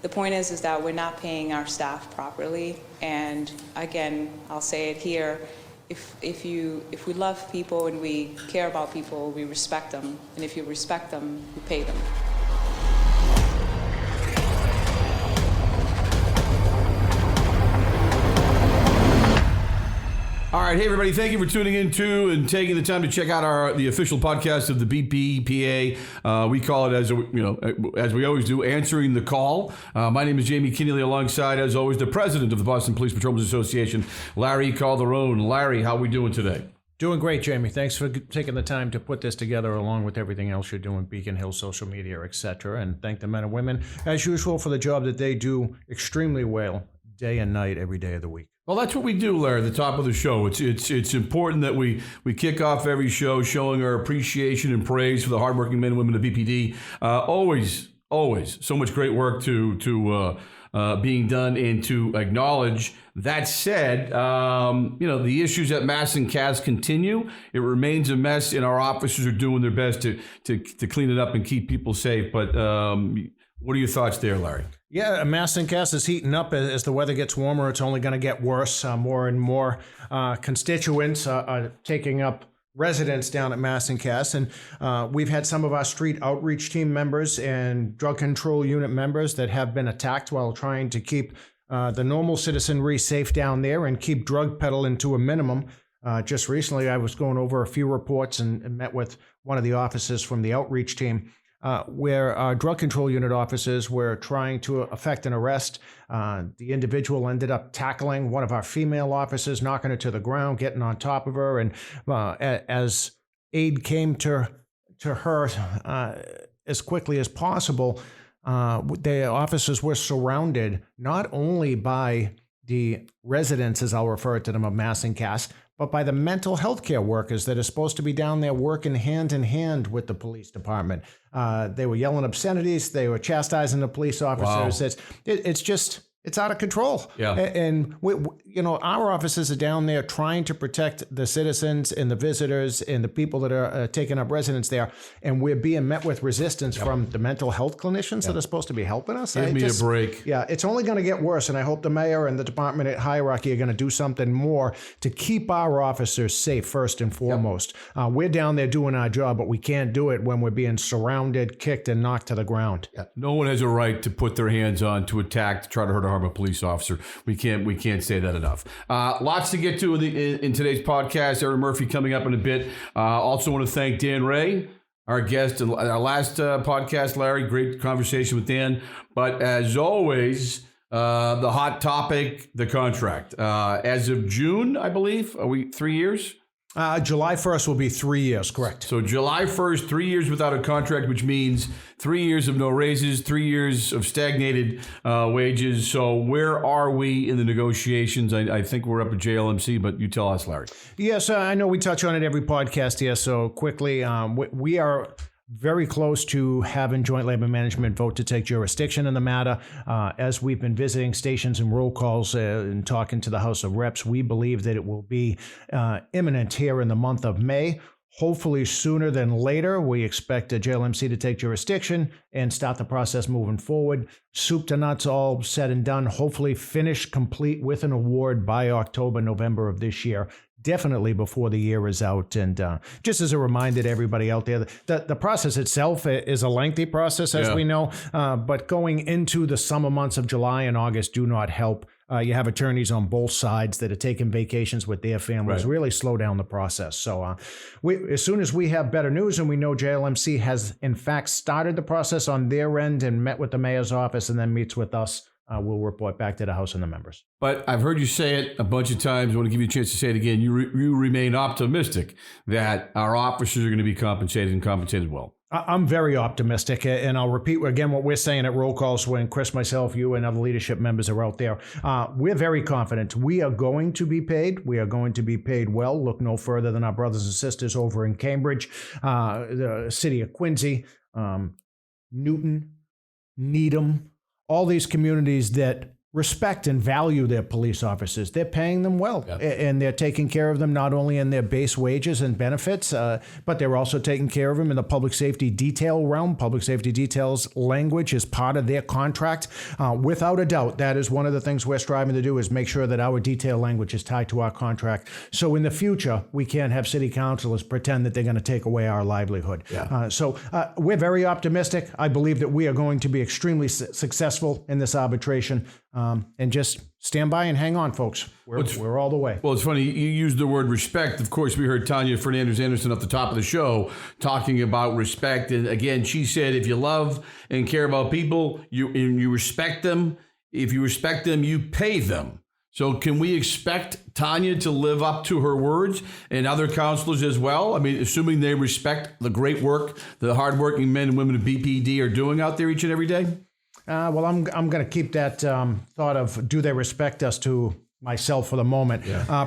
the point is that we're not paying our staff properly. And again, I'll say it here, if we love people and we care about people, we respect them. And if you respect them, you pay them. All right, hey everybody! Thank you for tuning in to and taking the time to check out the official podcast of the BPPA. We call it, as we always do, answering the call. My name is Jamie Kenneally, alongside, as always, the president of the Boston Police Patrolmen Association, Larry Calderone. Larry, how are we doing today? Doing great, Jamie. Thanks for taking the time to put this together, along with everything else you're doing, Beacon Hill, social media, etc. And thank the men and women, as usual, for the job that they do extremely well, day and night, every day of the week. Well, that's what we do, Larry, at the top of the show. It's important that we kick off every show showing our appreciation and praise for the hardworking men and women of BPD. Always so much great work to being done and to acknowledge. That said, the issues at Mass and Cass continue. It remains a mess, and our officers are doing their best to clean it up and keep people safe. But what are your thoughts there, Larry? Yeah, Mass and Cass is heating up as the weather gets warmer. It's only going to get worse. More and more constituents are taking up residence down at Mass and Cass. And we've had some of our street outreach team members and drug control unit members that have been attacked while trying to keep the normal citizenry safe down there and keep drug peddling to a minimum. Just recently, I was going over a few reports and met with one of the officers from the outreach team, where our drug control unit officers were trying to effect an arrest. The individual ended up tackling one of our female officers, knocking her to the ground, getting on top of her. And as aid came to her as quickly as possible, the officers were surrounded not only by the residents, as I'll refer to them, of Mass and Cass, but by the mental health care workers that are supposed to be down there working hand in hand with the police department. They were yelling obscenities. They were chastising the police officers. Wow. It's out of control. Yeah. And our officers are down there trying to protect the citizens and the visitors and the people that are taking up residence there. And we're being met with resistance from the mental health clinicians that are supposed to be helping us. Give me a break. Yeah, it's only going to get worse. And I hope the mayor and the department at hierarchy are going to do something more to keep our officers safe first and foremost. We're down there doing our job, but we can't do it when we're being surrounded, kicked, and knocked to the ground. Yeah. No one has a right to put their hands on, to attack, to try to hurt or harm a police officer. We can't say that enough. Lots to get to in today's podcast. Erin Murphy coming up in a bit. Also want to thank Dan Ray, our guest in our last podcast. Larry, great conversation with Dan. But as always, the hot topic, the contract. As of June, I believe, are we 3 years? July 1st will be 3 years, correct. So July 1st, 3 years without a contract, which means 3 years of no raises, 3 years of stagnated wages. So where are we in the negotiations? I think we're up at JLMC, but you tell us, Larry. Yes, I know we touch on it every podcast here. So quickly, we are very close to having Joint Labor Management vote to take jurisdiction in the matter. As we've been visiting stations and roll calls and talking to the House of Reps, we believe that it will be imminent here in the month of May. Hopefully sooner than later. We expect JLMC to take jurisdiction and start the process moving forward. Soup to nuts, all said and done. Hopefully finished, complete with an award by October, November of this year. Definitely before the year is out. And just as a reminder to everybody out there, the process itself is a lengthy process, as we know, but going into the summer months of July and August do not help. You have attorneys on both sides that are taking vacations with their families, really slow down the process. So as soon as we have better news and we know JLMC has in fact started the process on their end and met with the mayor's office and then meets with us, we'll report back to the House and the members. But I've heard you say it a bunch of times. I want to give you a chance to say it again. You remain optimistic that our officers are going to be compensated and compensated well. I'm very optimistic, and I'll repeat again what we're saying at roll calls when Chris, myself, you, and other leadership members are out there. We're very confident. We are going to be paid. We are going to be paid well. Look no further than our brothers and sisters over in Cambridge, the city of Quincy, Newton, Needham, all these communities that respect and value their police officers. They're paying them well, and they're taking care of them not only in their base wages and benefits, but they're also taking care of them in the public safety detail realm. Public safety details language is part of their contract. Without a doubt, that is one of the things we're striving to do, is make sure that our detail language is tied to our contract. So in the future, we can't have city councilors pretend that they're going to take away our livelihood. So we're very optimistic. I believe that we are going to be extremely successful in this arbitration. And just stand by and hang on, folks. We're all the way. Well, it's funny, you used the word respect. Of course, we heard Tanya Fernandez-Anderson at the top of the show talking about respect. And again, she said, if you love and care about people, you respect them. If you respect them, you pay them. So can we expect Tanya to live up to her words, and other councilors as well? I mean, assuming they respect the great work the hardworking men and women of BPD are doing out there each and every day? Well, I'm going to keep that thought of do they respect us to myself for the moment.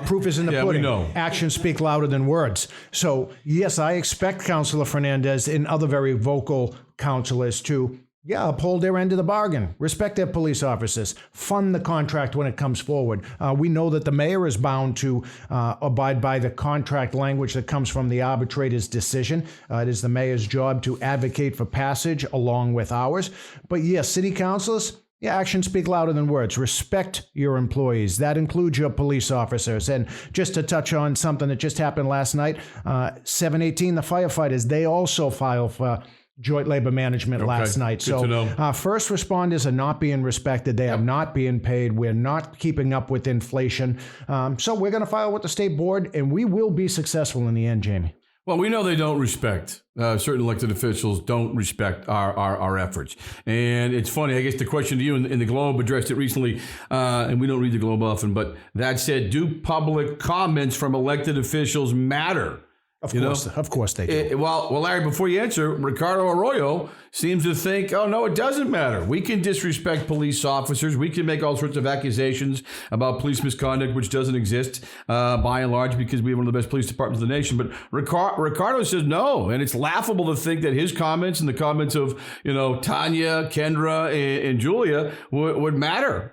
Proof is in the pudding. We know. Actions speak louder than words. So, yes, I expect Councilor Fernandez and other very vocal councilors to uphold their end of the bargain, respect their police officers, fund the contract when it comes forward. We know that the mayor is bound to abide by the contract language that comes from the arbitrator's decision. It is the mayor's job to advocate for passage along with ours. But yes, city councilors, actions speak louder than words. Respect your employees. That includes your police officers. And just to touch on something that just happened last night, 718, the firefighters, they also filed for joint labor management last night. Good to know. First responders are not being respected. They are not being paid. We're not keeping up with inflation. So we're going to file with the state board, and we will be successful in the end, Jamie. Well, we know they don't respect, certain elected officials don't respect our efforts. And it's funny, I guess the question to you in the Globe addressed it recently, and we don't read the Globe often, but that said, do public comments from elected officials matter? Of course they do. Well, Larry, before you answer, Ricardo Arroyo seems to think, oh, no, it doesn't matter. We can disrespect police officers. We can make all sorts of accusations about police misconduct, which doesn't exist by and large because we have one of the best police departments in the nation. But Ricardo says no, and it's laughable to think that his comments and the comments of, Tanya, Kendra, and Julia would matter.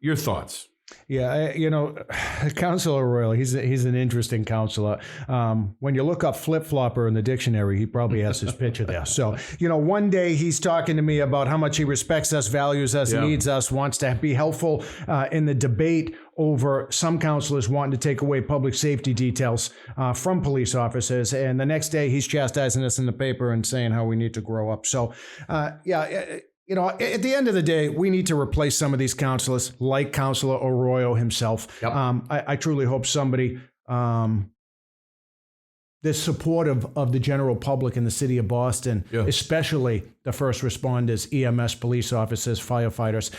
Your thoughts? Yeah, Councilor Royal, he's an interesting councilor. When you look up flip-flopper in the dictionary, he probably has his picture there. So, one day he's talking to me about how much he respects us, values us, needs us, wants to be helpful in the debate over some councilors wanting to take away public safety details from police officers. And the next day he's chastising us in the paper and saying how we need to grow up. So, at the end of the day, we need to replace some of these councilors, like Councilor Arroyo himself. I truly hope somebody that's supportive of the general public in the city of Boston, especially the first responders, EMS, police officers, firefighters.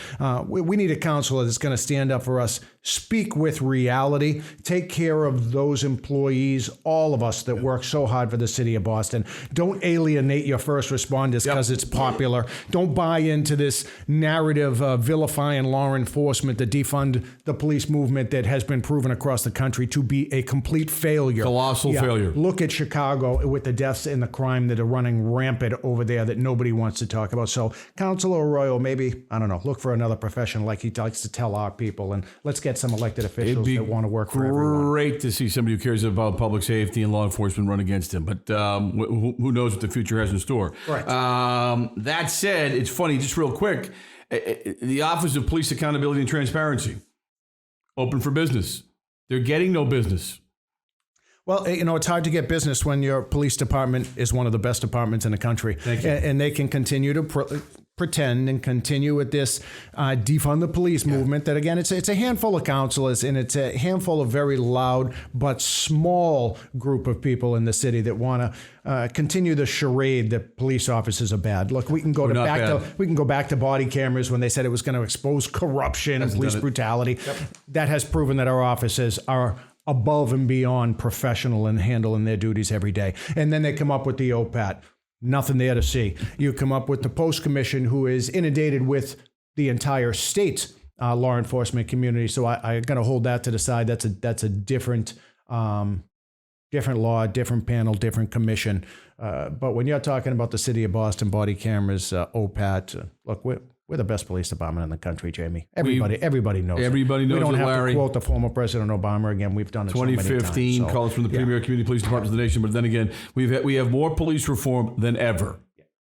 We need a councilor that's going to stand up for us, speak with reality, take care of those employees, all of us that work so hard for the city of Boston. Don't alienate your first responders because it's popular. Don't buy into this narrative of vilifying law enforcement to defund the police movement that has been proven across the country to be a complete failure. Colossal failure. Look at Chicago with the deaths and the crime that are running rampant over there that nobody wants to talk about. So Councilor Arroyo, maybe, I don't know, look for another profession like he likes to tell our people, and let's get some elected officials that want to work for everyone. Great to see somebody who cares about public safety and law enforcement run against him, but who knows what the future has in store. Right. That said, it's funny, just real quick, the Office of Police Accountability and Transparency, open for business. They're getting no business. Well, it's hard to get business when your police department is one of the best departments in the country. Thank you. And they can continue to pretend and continue with this defund the police movement that, again, it's a handful of councilors and it's a handful of very loud but small group of people in the city that want to continue the charade that police officers are bad. Look, we can go back to body cameras when they said it was going to expose corruption and police brutality. That has proven that our officers are above and beyond professional in handling their duties every day. And then they come up with the OPAT. Nothing there to see. You come up with the Post Commission, who is inundated with the entire state's law enforcement community. So I got to hold that to the side. That's a different law, different panel, different commission. But when you're talking about the city of Boston, body cameras, OPAT, look, we're the best police department in the country, Jamie. Everybody knows it. Everybody knows We don't it, have Larry. to quote the former President Obama again. We've done it so many times. 2015 calls from the premier community police departments of the nation. But then again, we have more police reform than ever.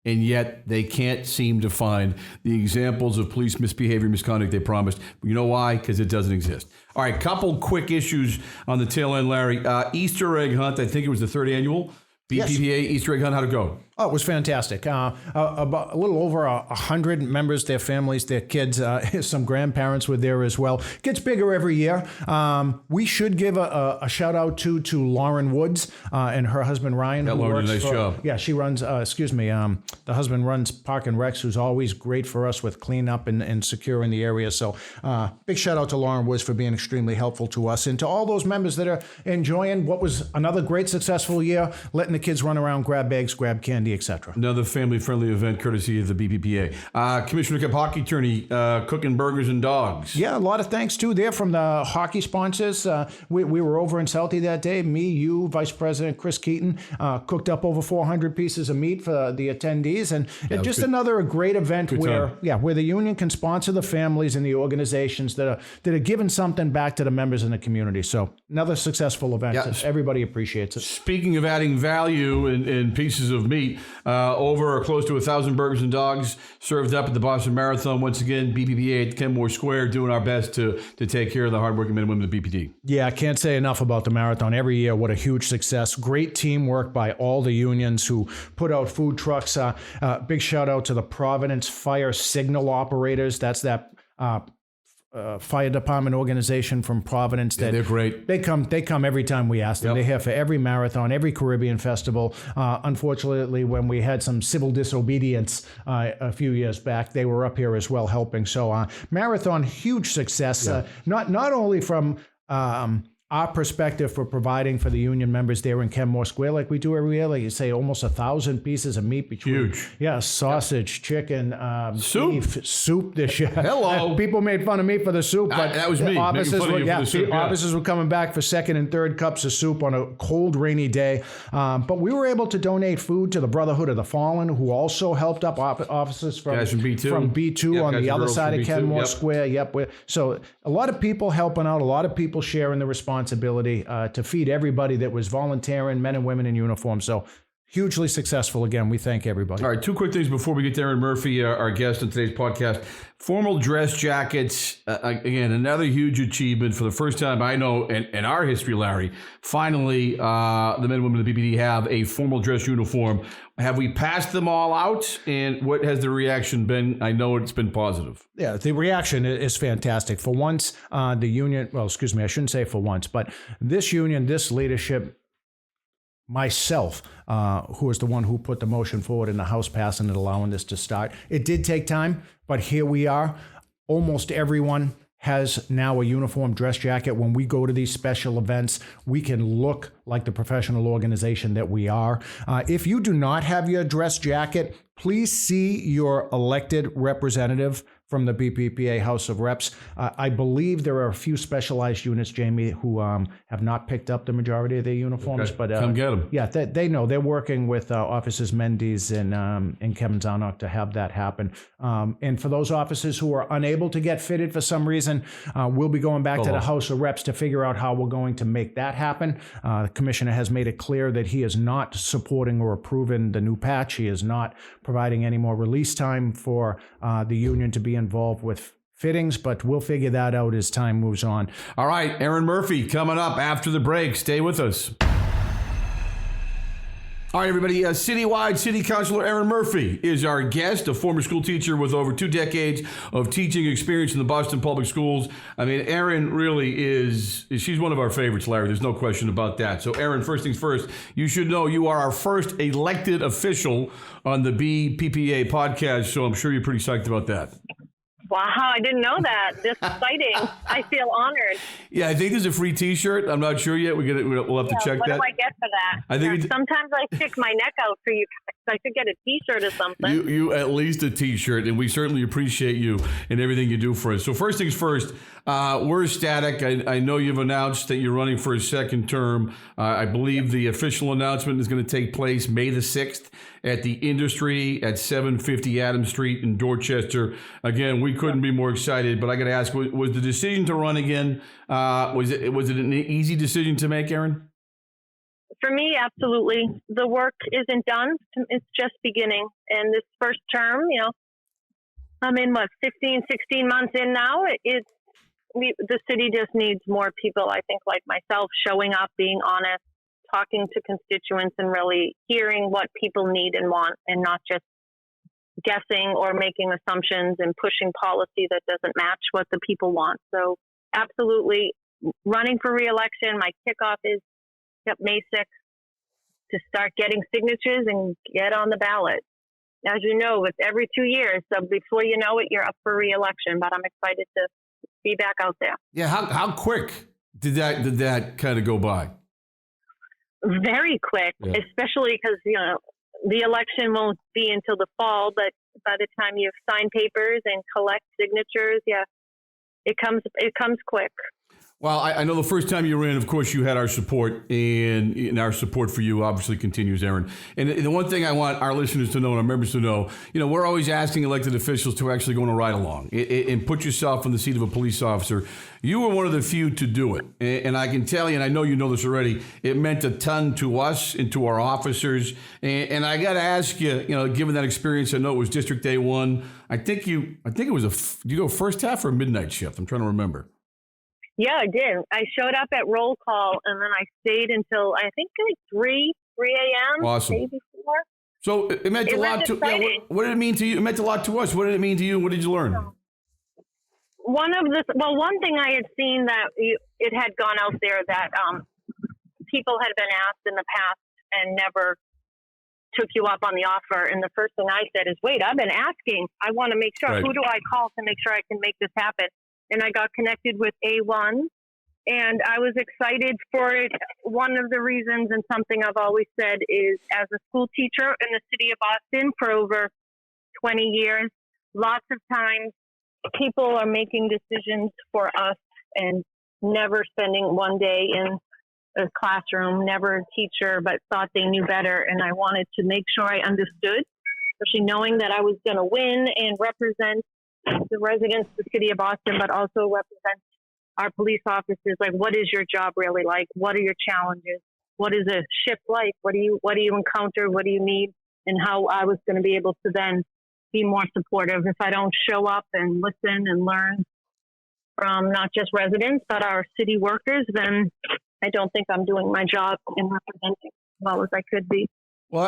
And yet they can't seem to find the examples of police misbehavior, misconduct they promised. You know why? Because it doesn't exist. All right, couple quick issues on the tail end, Larry. Easter egg hunt, I think it was the third annual BPPA Easter egg hunt. How'd it go? Oh, it was fantastic. About a little over 100 members, their families, their kids, some grandparents were there as well. Gets bigger every year. We should give a shout out to Lauren Woods and her husband Ryan. That Lauren did a nice job. Yeah, she runs. The husband runs Park and Recs, who's always great for us with cleanup and securing the area. So big shout out to Lauren Woods for being extremely helpful to us and to all those members that are enjoying what was another great successful year, letting the kids run around, grab bags, grab candy, etc. Another family-friendly event courtesy of the BPPA. Commissioner Cup hockey tourney, cooking burgers and dogs. Yeah, a lot of thanks too there from the hockey sponsors. We were over in Southie that day. Me, you, Vice President Chris Keaton, cooked up over 400 pieces of meat for the attendees, and just another great event where the union can sponsor the families and the organizations that are giving something back to the members in the community. So another successful event. Yeah. Everybody appreciates it. Speaking of adding value in pieces of meat, over or close to 1,000 burgers and dogs served up at the Boston Marathon. Once again, BPPA at Kenmore Square, doing our best to take care of the hardworking men and women of BPD. Yeah, I can't say enough about the marathon. Every year, what a huge success. Great teamwork by all the unions who put out food trucks. Big shout out to the Providence Fire Signal Operators. That's that fire department organization from Providence. That they're great. They come every time we ask them. Yep. They're here for every marathon, every Caribbean festival. Unfortunately, when we had some civil disobedience a few years back, they were up here as well helping. So marathon, huge success. Yeah. Not only from our perspective for providing for the union members there in Kenmore Square, like we do every year, like you say, almost 1,000 pieces of meat between. Huge. Yeah, sausage, chicken, soup. Soup this year. Hello. People made fun of me for the soup, but that was me. Officers were coming back for second and third cups of soup on a cold, rainy day. But we were able to donate food to the Brotherhood of the Fallen, who also helped up officers from B2 on the other side of Kenmore Square. Yep. So a lot of people helping out, a lot of people sharing the responsibility to feed everybody that was volunteering, men and women in uniform. So hugely successful. Again, we thank everybody. All right, two quick things before we get to Erin Murphy, our guest on today's podcast. Formal dress jackets, again, another huge achievement for the first time I know in our history, Larry. Finally, the men and women of the BPD have a formal dress uniform. Have we passed them all out? And what has the reaction been? I know it's been positive. Yeah, the reaction is fantastic. For once, the union, I shouldn't say for once, but this union, this leadership, myself, who is the one who put the motion forward in the House passing and allowing this to start. It did take time, but here we are. Almost everyone has now a uniform dress jacket. When we go to these special events, we can look like the professional organization that we are. If you do not have your dress jacket, please see your elected representative from the BPPA House of Reps. I believe there are a few specialized units, Jamie, who have not picked up the majority of their uniforms. Okay. But come get them. Yeah, they know. They're working with Officers Mendes and Kevin Zarnock to have that happen. And for those officers who are unable to get fitted for some reason, we'll be going back to the House of Reps to figure out how we're going to make that happen. The commissioner has made it clear that he is not supporting or approving the new patch. He is not providing any more release time for the union to be involved with fittings, but we'll figure that out as time moves on. All right, Erin Murphy coming up after the break. Stay with us. All right, everybody, citywide city councilor Erin Murphy is our guest, a former school teacher with over 2 decades of teaching experience in the Boston Public Schools. I mean, Erin really she's one of our favorites, Larry. There's no question about that. So, Erin, first things first, you should know you are our first elected official on the BPPA podcast, so I'm sure you're pretty psyched about that. Wow, I didn't know that. This is exciting. I feel honored. Yeah, I think there's a free T-shirt. I'm not sure yet. We'll have to check that. What do I get for that? I think sometimes I stick my neck out for you. I should get a T-shirt or something. You at least a T-shirt, and we certainly appreciate you and everything you do for us. So first things first, we're ecstatic. I know you've announced that you're running for a second term. I believe the official announcement is going to take place May the 6th at the Industry at 750 Adams Street in Dorchester. Again, we couldn't be more excited, but I got to ask, was the decision to run again, was it an easy decision to make, Erin? For me, absolutely. The work isn't done. It's just beginning. And this first term, I'm in 15, 16 months in now. The city just needs more people, I think, like myself, showing up, being honest, talking to constituents, and really hearing what people need and want, and not just guessing or making assumptions and pushing policy that doesn't match what the people want. So absolutely running for re-election. My kickoff is May 6th to start getting signatures and get on the ballot. As you know, it's every 2 years. So before you know it, you're up for re-election. But I'm excited to be back out there. Yeah. How quick did that kind of go by? Very quick, especially because, the election won't be until the fall. But by the time you sign papers and collect signatures, it comes quick. Well, I know the first time you ran, of course, you had our support, and our support for you obviously continues, Erin. And the one thing I want our listeners to know and our members to know, we're always asking elected officials to actually go on a ride along and put yourself in the seat of a police officer. You were one of the few to do it. And I can tell you, and I know you know this already, it meant a ton to us and to our officers. And I got to ask you, given that experience, I know it was District A1. I think it was you go first half or midnight shift? I'm trying to remember. Yeah, I did. I showed up at roll call, and then I stayed until I think 3 a.m. Awesome. Maybe 4. So it meant a lot to. Yeah, what did it mean to you? It meant a lot to us. What did it mean to you? What did you learn? One thing I had seen that it had gone out there that people had been asked in the past and never took you up on the offer. And the first thing I said is, wait, I've been asking. I want to make sure. Right. Who do I call to make sure I can make this happen? And I got connected with A1, and I was excited for it. One of the reasons, and something I've always said, is as a school teacher in the city of Boston for over 20 years, lots of times people are making decisions for us and never spending one day in a classroom, never a teacher, but thought they knew better. And I wanted to make sure I understood, especially knowing that I was going to win and represent the residents of the city of Boston, but also represent our police officers. Like, what is your job really like? What are your challenges? What is a shift like? What do you encounter? What do you need? And how I was going to be able to then be more supportive. If I don't show up and listen and learn from not just residents, but our city workers, then I don't think I'm doing my job in representing as well as I could be. Well,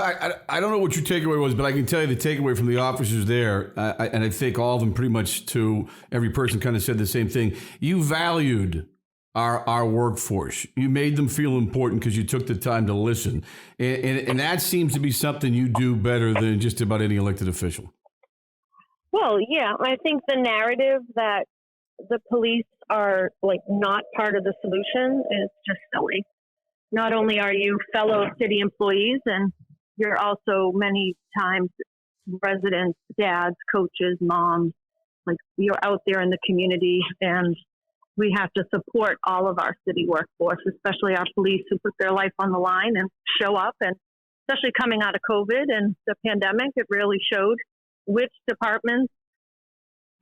I don't know what your takeaway was, but I can tell you the takeaway from the officers there, and I think all of them pretty much to every person kind of said the same thing. You valued our workforce. You made them feel important because you took the time to listen. And that seems to be something you do better than just about any elected official. Well, yeah, I think the narrative that the police are not part of the solution is just silly. Not only are you fellow city employees, and you're also many times residents, dads, coaches, moms, you're out there in the community, and we have to support all of our city workforce, especially our police who put their life on the line and show up. And especially coming out of COVID and the pandemic, it really showed which departments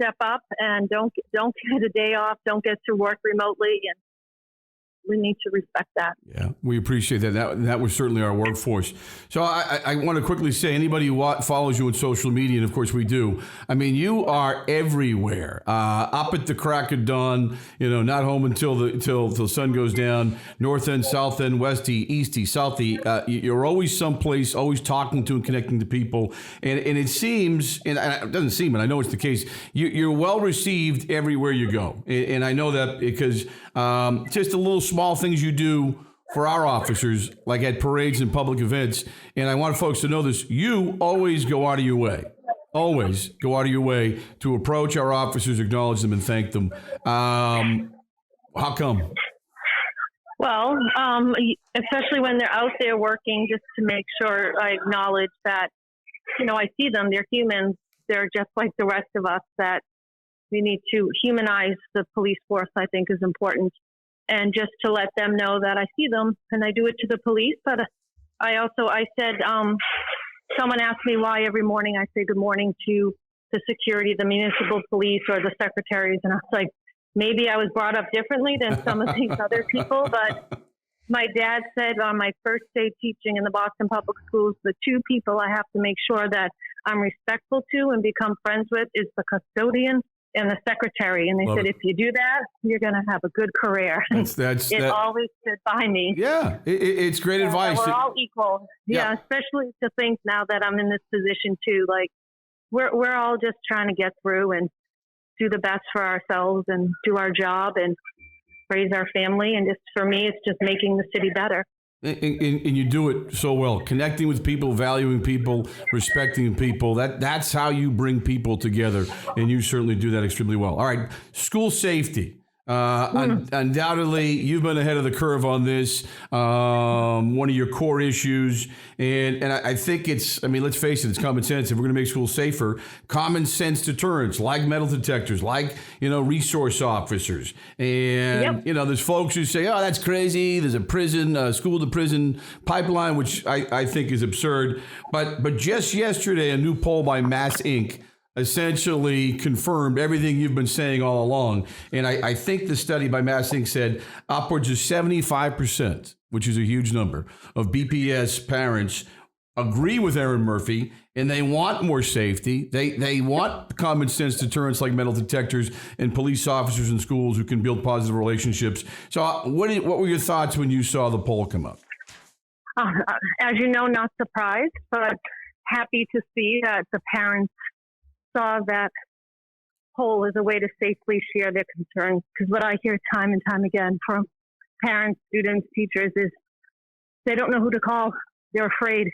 step up and don't get a day off, don't get to work remotely, and we need to respect that. Yeah, we appreciate that. That was certainly our workforce. So I want to quickly say, anybody who follows you on social media, and of course we do, I mean, you are everywhere. Up at the crack of dawn, not home until the sun goes down, north end, south end, westy, easty, southy. You're always someplace, always talking to and connecting to people. And it seems, and it doesn't seem, and I know it's the case, you're well received everywhere you go. And I know that because just a little small things you do for our officers, like at parades and public events. And I want folks to know this. You always go out of your way. Always go out of your way to approach our officers, acknowledge them, and thank them. How come? Well, especially when they're out there working, just to make sure I acknowledge that, I see them. They're humans. They're just like the rest of us, that we need to humanize the police force, I think, is important. And just to let them know that I see them, and I do it to the police. But I said, someone asks me why every morning I say good morning to the security, the municipal police, or the secretaries, and I was like, maybe I was brought up differently than some of these other people, but my dad said on my first day teaching in the Boston Public Schools, the two people I have to make sure that I'm respectful to and become friends with is the custodian and the secretary. And they Love said, it. if you do that, you're going to have a good career. It always stood by me. Yeah, it's great advice. We're all equal. Yeah, especially to think now that I'm in this position too. Like we're all just trying to get through and do the best for ourselves and do our job and raise our family. And just for me, it's just making the city better. And you do it so well, connecting with people, valuing people, respecting people. That's how you bring people together, and you certainly do that extremely well. All right, school safety. Undoubtedly, you've been ahead of the curve on this. One of your core issues, and I think let's face it, it's common sense. If we're going to make schools safer, common sense deterrents like metal detectors, like resource officers, and there's folks who say, oh, that's crazy. There's a prison, school to prison pipeline, which I think is absurd. But just yesterday, a new poll by Mass Inc. essentially confirmed everything you've been saying all along. And I think the study by Mass Inc. said upwards of 75%, which is a huge number, of BPS parents agree with Erin Murphy, and they want more safety. They want common sense deterrents like metal detectors and police officers in schools who can build positive relationships. So what were your thoughts when you saw the poll come up? As you know, not surprised, but happy to see that the parents saw that poll as a way to safely share their concerns. Because what I hear time and time again from parents, students, teachers is they don't know who to call. They're afraid.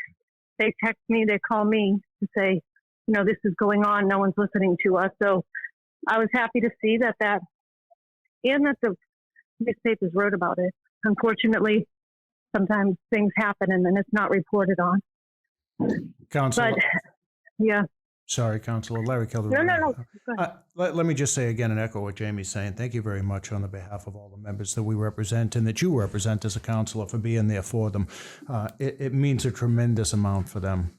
They text me, they call me to say, this is going on. No one's listening to us. So I was happy to see that and that the newspapers wrote about it. Unfortunately, sometimes things happen and then it's not reported on. Councilor. But, yeah. Sorry, Councilor. Larry Calderone. No. Go ahead. Let me just say again and echo what Jamie's saying. Thank you very much on the behalf of all the members that we represent and that you represent as a councilor for being there for them. It means a tremendous amount for them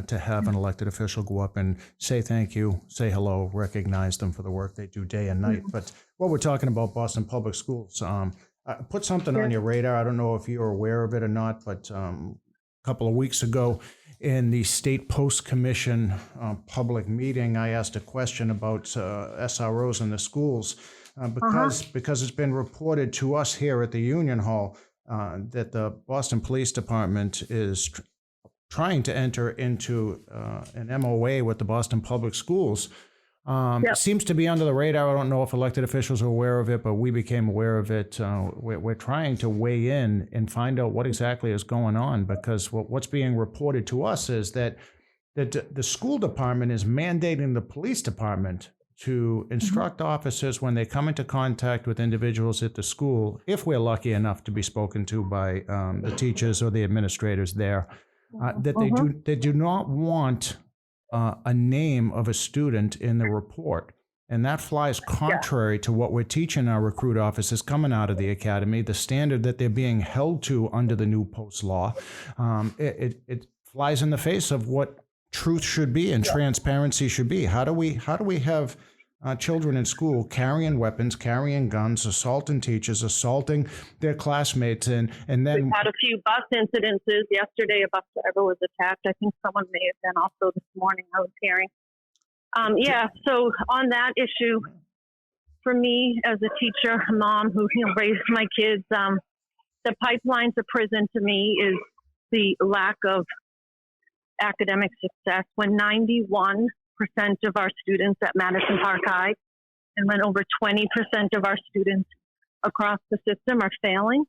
to have an elected official go up and say thank you, say hello, recognize them for the work they do day and night. But what we're talking about, Boston Public Schools, put something on your radar. I don't know if you're aware of it or not, but a couple of weeks ago, in the State Post Commission public meeting, I asked a question about SROs in the schools because it's been reported to us here at the Union Hall that the Boston Police Department is trying to enter into an MOA with the Boston Public Schools. It seems to be under the radar. I don't know if elected officials are aware of it, but we became aware of it. We're trying to weigh in and find out what exactly is going on, because what's being reported to us is that the school department is mandating the police department to instruct officers when they come into contact with individuals at the school, if we're lucky enough to be spoken to by the teachers or the administrators there, that they do not want a name of a student in the report. And that flies contrary to what we're teaching our recruit officers coming out of the academy, the standard that they're being held to under the new post law. It flies in the face of what truth should be and transparency should be. How do we have children in school carrying weapons, carrying guns, assaulting teachers, assaulting their classmates, and then we've had a few bus incidences. Yesterday, a bus driver was attacked. I think someone may have been also this morning. I was hearing. So on that issue, for me as a teacher, a mom who raised my kids, the pipeline to prison to me is the lack of academic success. When 91% of our students at Madison Park High and when over 20% of our students across the system are failing,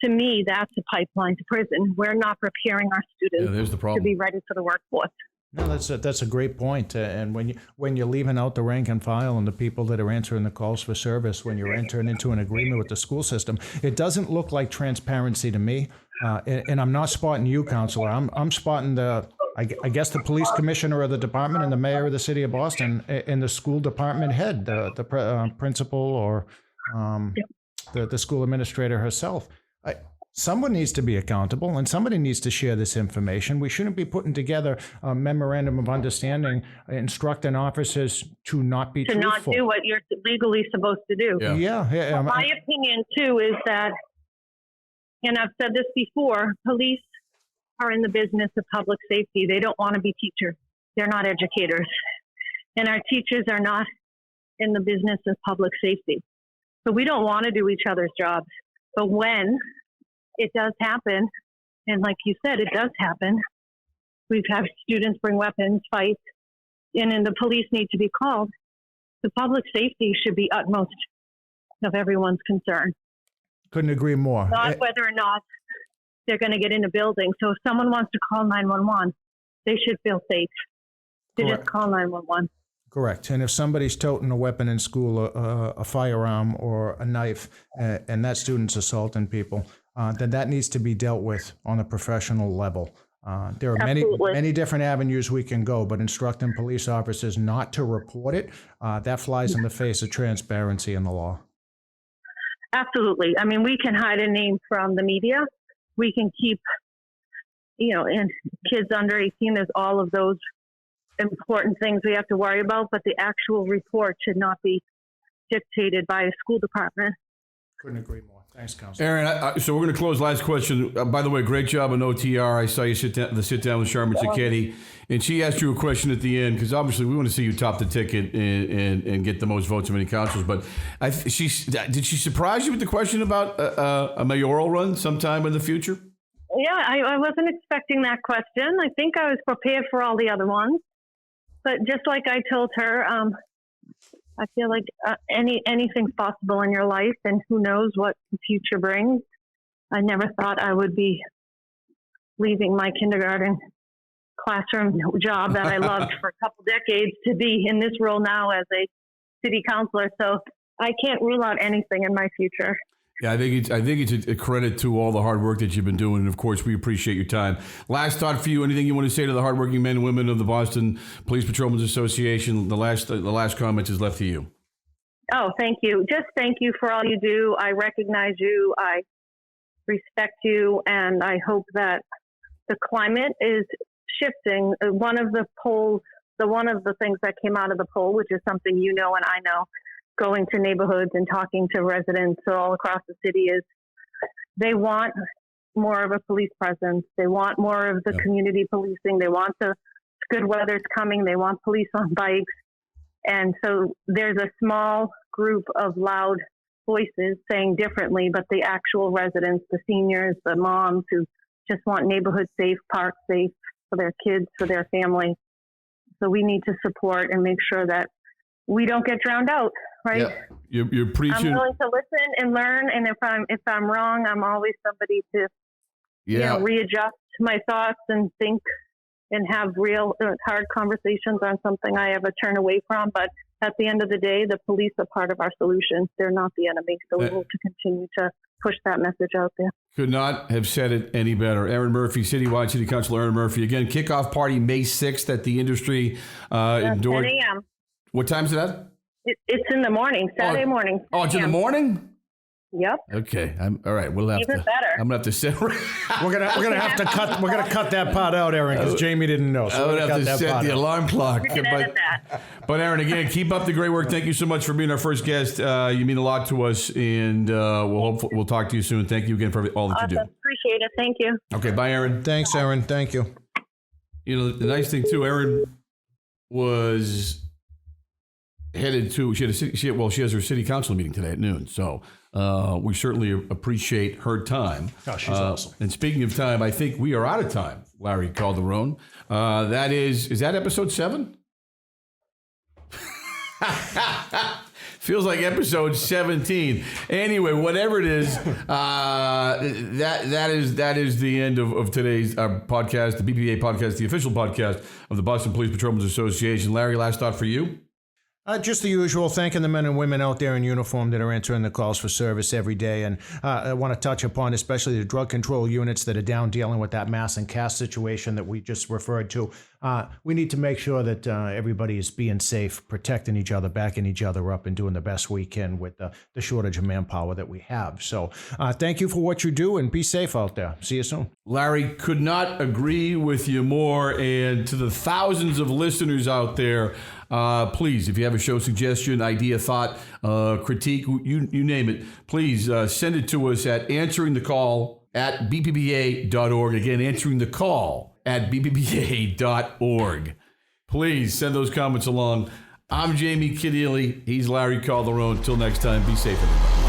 to me, that's a pipeline to prison. We're not preparing our students to be ready for the workforce. No, that's a great point. And when you're leaving out the rank and file and the people that are answering the calls for service, when you're entering into an agreement with the school system, it doesn't look like transparency to me. And I'm not spotting you, Councilor. I'm spotting I guess the police commissioner of the department and the mayor of the city of Boston and the school department head, the principal or the school administrator herself. Someone needs to be accountable and somebody needs to share this information. We shouldn't be putting together a memorandum of understanding instructing officers to not be truthful. Not do what you're legally supposed to do. Yeah. My opinion, too, is that, and I've said this before, police are in the business of public safety. They don't want to be teachers. They're not educators. And our teachers are not in the business of public safety. So we don't want to do each other's jobs. But when it does happen, and like you said, it does happen, we've had students bring weapons, fight, and then the police need to be called. The public safety should be utmost of everyone's concern. Couldn't agree more. Not whether or not they're going to get in a building. So if someone wants to call 911, they should feel safe to Correct. just call 911. Correct. And if somebody's toting a weapon in school, a firearm or a knife, and that student's assaulting people, then that needs to be dealt with on a professional level. There are many different avenues we can go, but instructing police officers not to report it, that flies in the face of transparency in the law. Absolutely. I mean, we can hide a name from the media. We can keep, and kids under 18, there's all of those important things we have to worry about, but the actual report should not be dictated by a school department. Couldn't agree more. Thanks, Councilor. Erin, so we're going to close. Last question. By the way, great job on OTR. I saw you sit down with Sharman Cicchetti, and she asked you a question at the end because obviously we want to see you top the ticket and get the most votes of any councilors. But did she surprise you with the question about a mayoral run sometime in the future? Yeah, I wasn't expecting that question. I think I was prepared for all the other ones. But just like I told her, I feel like anything's possible in your life, and who knows what the future brings. I never thought I would be leaving my kindergarten classroom job that I loved for a couple decades to be in this role now as a city councilor. So I can't rule out anything in my future. Yeah, I think it's a credit to all the hard work that you've been doing, and of course, we appreciate your time. Last thought for you: anything you want to say to the hardworking men and women of the Boston Police Patrolmen's Association? The last comment is left to you. Oh, thank you. Just thank you for all you do. I recognize you. I respect you, and I hope that the climate is shifting. One of the things that came out of the poll, which is something you know and I know, going to neighborhoods and talking to residents all across the city, is they want more of a police presence. They want more of the community policing. They want the good weather's coming. They want police on bikes. And so there's a small group of loud voices saying differently, but the actual residents, the seniors, the moms who just want neighborhood safe, park safe for their kids, for their family. So we need to support and make sure that we don't get drowned out, right? Yeah. You're preaching. I'm willing to listen and learn, and if I'm wrong, I'm always somebody to readjust my thoughts and think and have real hard conversations on something I ever turn away from. But at the end of the day, the police are part of our solution. They're not the enemy. So we will continue to push that message out there. Could not have said it any better. Erin Murphy, Citywide City Councilor Erin Murphy. Again, kickoff party May 6th at the Industry Indoor. 10 a.m. What time is that? It's in the morning, Saturday morning. Oh, it's in the morning? Yep. Okay. All right. We'll have Even to. better. I'm gonna have to set. We're gonna have to cut. We're gonna cut that part out, Erin, because Jamie didn't know. So I would have to set the alarm clock. But Erin, again, keep up the great work. Thank you so much for being our first guest. You mean a lot to us, and we'll talk to you soon. Thank you again for all that you do. Appreciate it. Thank you. Okay. Bye, Erin. Thanks, Erin. Thank you. You know, the nice thing too, Erin was headed to. She has her city council meeting today at noon. So we certainly appreciate her time. Oh, she's awesome. And speaking of time, I think we are out of time. Larry Calderone. That is that episode 7? Feels like episode 17. Anyway, whatever it is, that is the end of today's podcast, the BPPA podcast, the official podcast of the Boston Police Patrolmen's Association. Larry, last thought for you. Just the usual, thanking the men and women out there in uniform that are answering the calls for service every day. And I want to touch upon especially the drug control units that are down dealing with that mass and cast situation that we just referred to. we need to make sure that everybody is being safe, protecting each other, backing each other up, and doing the best we can with the shortage of manpower that we have. So thank you for what you do, and be safe out there. See you soon. Larry, could not agree with you more. And to the thousands of listeners out there, please, if you have a show suggestion, idea, thought, critique, you name it, please send it to us at answeringthecall@bppa.org. Again, answering the call at bppa.org. Please send those comments along. I'm Jamie Kenneally. He's Larry Calderone. Until next time, be safe, everybody.